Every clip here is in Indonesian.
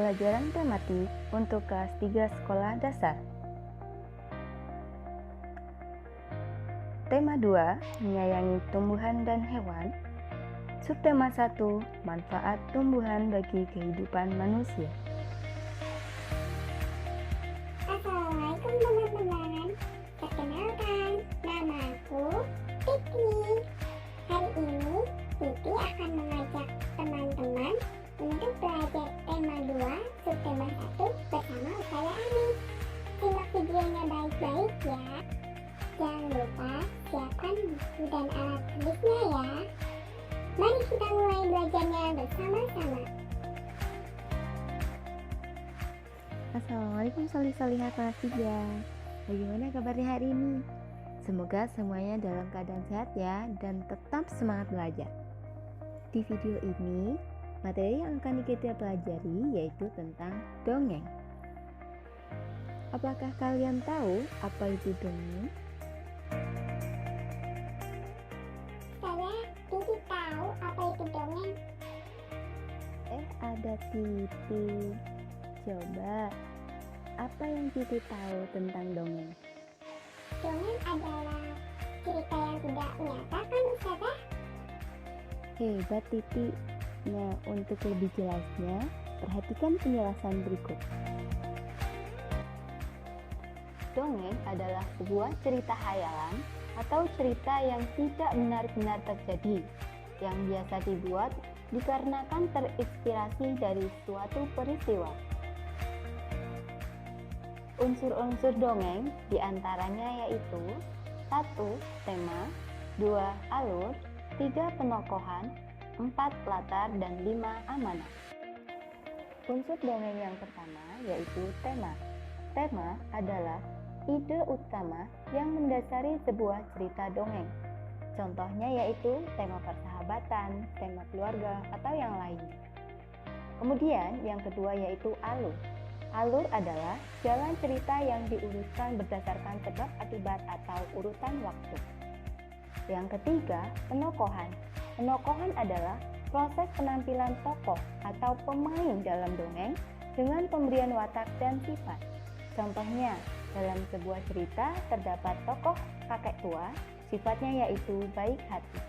pembelajaran tematik untuk kelas 3 sekolah dasar. Tema 2, menyayangi tumbuhan dan hewan. Subtema 1, manfaat tumbuhan bagi kehidupan manusia. Assalamualaikum teman-teman. Perkenalkan, nama aku Titi. Hari ini Titi akan mengajak teman-teman untuk belajar tema 2, subtema 1 bersama Ustazah Ani. Simak videonya baik-baik ya. Jangan lupa siapkan buku dan alat tulisnya ya. Mari kita mulai belajarnya bersama-sama. Assalamualaikum solih-solihah kelas 3. Bagaimana kabarnya hari ini? Semoga semuanya dalam keadaan sehat ya dan tetap semangat belajar. Di video ini, materi yang akan kita pelajari yaitu tentang dongeng. Apakah kalian tahu apa itu dongeng? Ustazah, Titi tahu apa itu dongeng. Ada Titi. Coba, apa yang Titi tahu tentang dongeng? Dongeng adalah cerita yang tidak nyata kan Ustazah? Hebat Titi. Nah, untuk lebih jelasnya, perhatikan penjelasan berikut. Dongeng adalah sebuah cerita hayalan atau cerita yang tidak benar-benar terjadi, yang biasa dibuat dikarenakan terinspirasi dari suatu peristiwa. Unsur-unsur dongeng diantaranya yaitu 1. Tema, 2. Alur, 3. Penokohan, 4. Latar, dan 5. Amanat. Unsur dongeng yang pertama yaitu tema. Tema adalah ide utama yang mendasari sebuah cerita dongeng. Contohnya yaitu tema persahabatan, tema keluarga, atau yang lainnya. Kemudian yang kedua yaitu alur. Alur adalah jalan cerita yang diurutkan berdasarkan sebab akibat atau urutan waktu. Yang ketiga, penokohan. Penokohan adalah proses penampilan tokoh atau pemain dalam dongeng dengan pemberian watak dan sifat. Contohnya, dalam sebuah cerita terdapat tokoh kakek tua, sifatnya yaitu baik hati.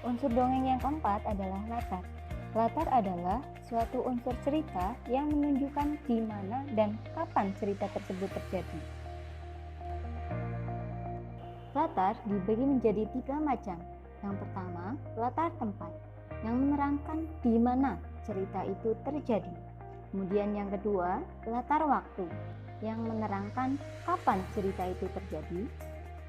Unsur dongeng yang keempat adalah latar. Latar adalah suatu unsur cerita yang menunjukkan di mana dan kapan cerita tersebut terjadi. Latar dibagi menjadi 3 macam. Yang pertama, latar tempat, yang menerangkan di mana cerita itu terjadi. Kemudian yang kedua, latar waktu, yang menerangkan kapan cerita itu terjadi.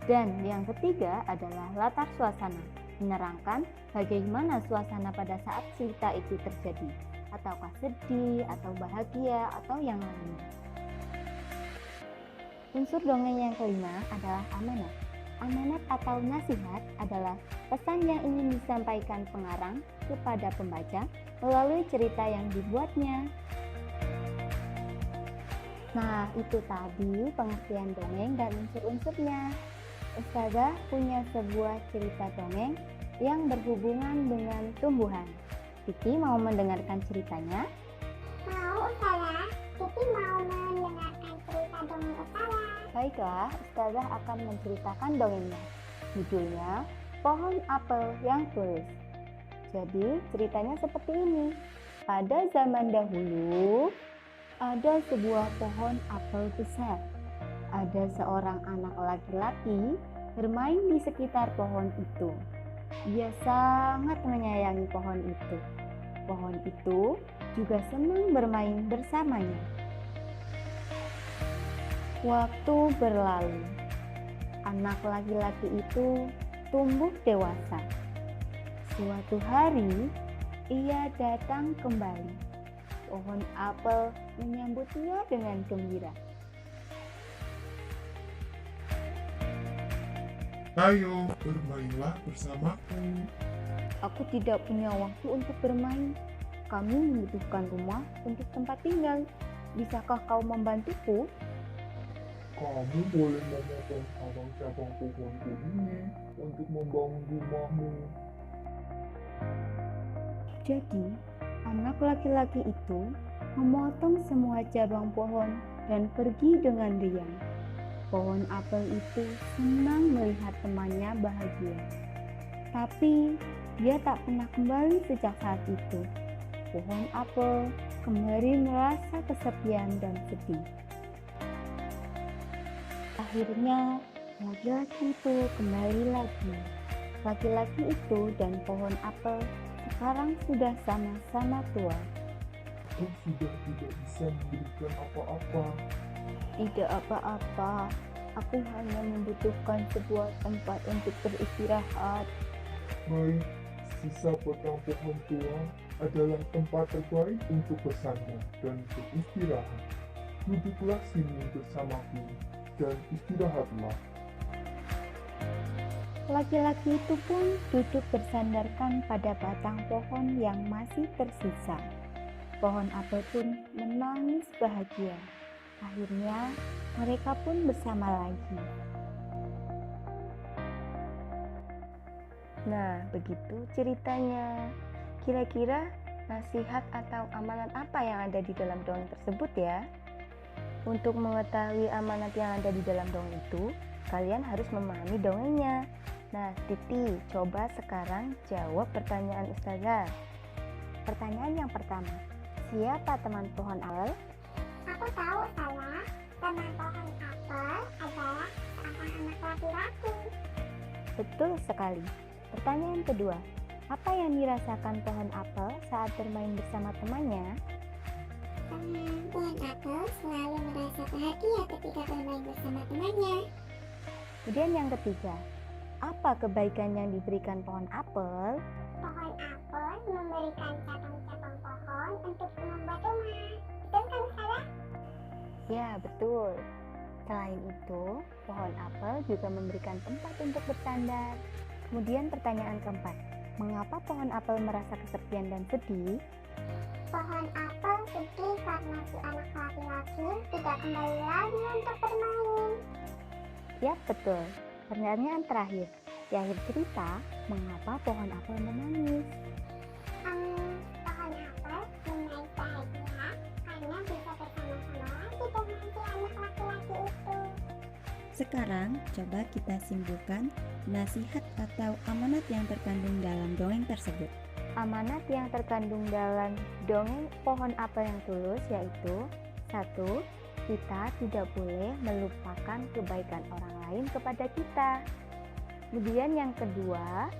Dan yang ketiga adalah latar suasana, menerangkan bagaimana suasana pada saat cerita itu terjadi, ataukah sedih, atau bahagia, atau yang lainnya. Unsur dongeng yang kelima adalah amanat. Amanat atau nasihat adalah pesan yang ingin disampaikan pengarang kepada pembaca melalui cerita yang dibuatnya. Nah, itu tadi pengertian dongeng dan unsur-unsurnya. Ustazah punya sebuah cerita dongeng yang berhubungan dengan tumbuhan. Titi mau mendengarkan ceritanya? Mau Ustazah, Titi mau mendengarkan cerita dongeng Ustazah. Baiklah, Ustazah akan menceritakan dongengnya. Judulnya, Pohon Apel yang Tulis. Jadi, ceritanya seperti ini. Pada zaman dahulu, ada sebuah pohon apel besar. Ada seorang anak laki-laki bermain di sekitar pohon itu. Dia sangat menyayangi pohon itu. Pohon itu juga senang bermain bersamanya. Waktu berlalu. Anak laki-laki itu tumbuh dewasa. Suatu hari, ia datang kembali. Pohon apel menyambutnya dengan gembira. Ayo, bermainlah bersamaku. Aku tidak punya waktu untuk bermain. Kami membutuhkan rumah untuk tempat tinggal. Bisakah kau membantuku? Kamu boleh memotong cabang-cabang pohonku ini untuk membangun rumahmu. Jadi, Anak laki-laki itu memotong semua cabang pohon dan pergi dengan diam. Pohon apel itu senang melihat temannya bahagia. Tapi dia tak pernah kembali sejak saat itu. Pohon apel kembali merasa kesepian dan sedih. Akhirnya laki-laki itu kembali lagi. Laki-laki itu dan pohon apel sekarang sudah sama-sama tua. Aku sudah tidak bisa memberikan apa-apa. Tidak apa-apa, aku hanya membutuhkan sebuah tempat untuk beristirahat. Baik, sisa batang pohon tua adalah tempat terbaik untuk bersandar dan beristirahat. Duduklah sini bersamaku dan istirahatlah. Laki-laki itu pun duduk bersandarkan pada batang pohon yang masih tersisa. Pohon apel pun menangis bahagia. Akhirnya mereka pun bersama lagi. Nah, begitu ceritanya. Kira-kira nasihat atau amanat apa yang ada di dalam dongeng tersebut ya? Untuk mengetahui amanat yang ada di dalam dongeng itu, kalian harus memahami dongengnya. Nah, Titi, coba sekarang jawab pertanyaan Ustazah. Pertanyaan yang pertama, siapa teman pohon apel? Aku tahu saya, teman pohon apel adalah seorang anak laki-laki. Betul sekali. Pertanyaan kedua, apa yang dirasakan pohon apel saat bermain bersama temannya? Pohon apel selalu merasa bahagia ketika bermain bersama temannya. Kemudian yang ketiga, apa kebaikan yang diberikan pohon apel? Pohon apel memberikan cabang-cabang pohon untuk membuat rumah. Betul kan, Sarah? Ya, betul. Selain itu, pohon apel juga memberikan tempat untuk bersandar. Kemudian pertanyaan keempat, mengapa pohon apel merasa kesepian dan sedih? Pohon apel sedih karena si anak laki-laki tidak kembali lagi untuk bermain. Ya, betul. Pertanyaan terakhir, di akhir cerita, mengapa pohon apel menangis? Pohon apel menangis bahagia karena bisa bersama-sama lagi dengan si anak laki-laki itu. Sekarang coba kita simpulkan nasihat atau amanat yang terkandung dalam dongeng tersebut. Amanat yang terkandung dalam dongeng pohon apel yang tulus yaitu 1. Kita tidak boleh melupakan kebaikan orang lain kepada kita. Kemudian yang kedua,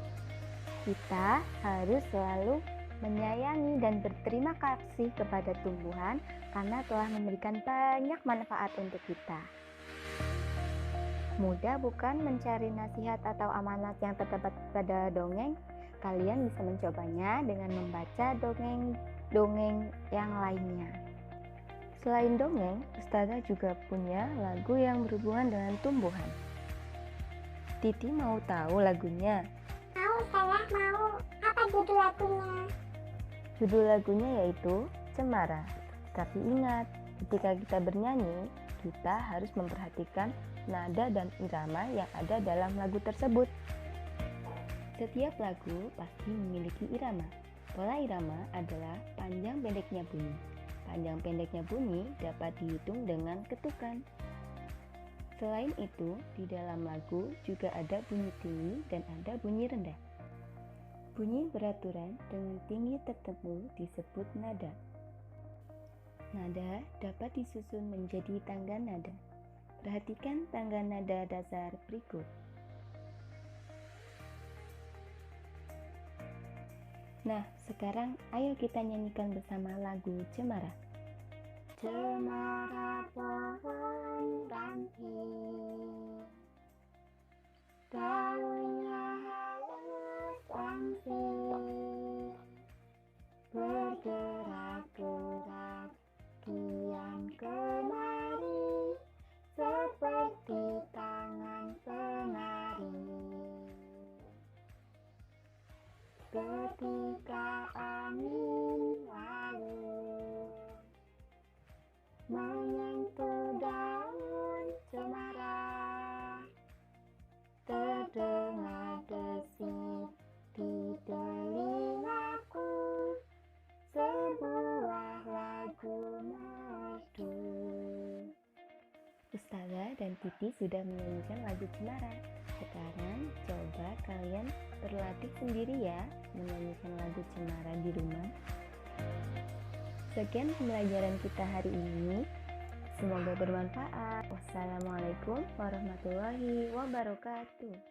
kita harus selalu menyayangi dan berterima kasih kepada tumbuhan karena telah memberikan banyak manfaat untuk kita. Mudah bukan mencari nasihat atau amanat yang terdapat pada dongeng? Kalian bisa mencobanya dengan membaca dongeng yang lainnya. Selain dongeng, Ustazah juga punya lagu yang berhubungan dengan tumbuhan. Titi mau tahu lagunya? Mau, saya mau. Apa judul lagunya? Judul lagunya yaitu Cemara. Tapi ingat, ketika kita bernyanyi, kita harus memperhatikan nada dan irama yang ada dalam lagu tersebut. Setiap lagu pasti memiliki irama. Pola irama adalah panjang pendeknya bunyi. Panjang pendeknya bunyi dapat dihitung dengan ketukan. Selain itu, di dalam lagu juga ada bunyi tinggi dan ada bunyi rendah. Bunyi beraturan dengan tinggi tertentu disebut nada. Nada dapat disusun menjadi tangga nada. Perhatikan tangga nada dasar berikut. Nah, sekarang ayo kita nyanyikan bersama lagu Cemara. Cemara pohon ranting, daunnya halus langsing, bergerak-gerak kian kemari, seperti tangan penari. Ketika angin lalu menyentuh daun Siti sudah menyanyikan lagu Cemara. Sekarang coba kalian berlatih sendiri ya menyanyikan lagu Cemara di rumah. Sekian pembelajaran kita hari ini. Semoga bermanfaat. Wassalamualaikum warahmatullahi wabarakatuh.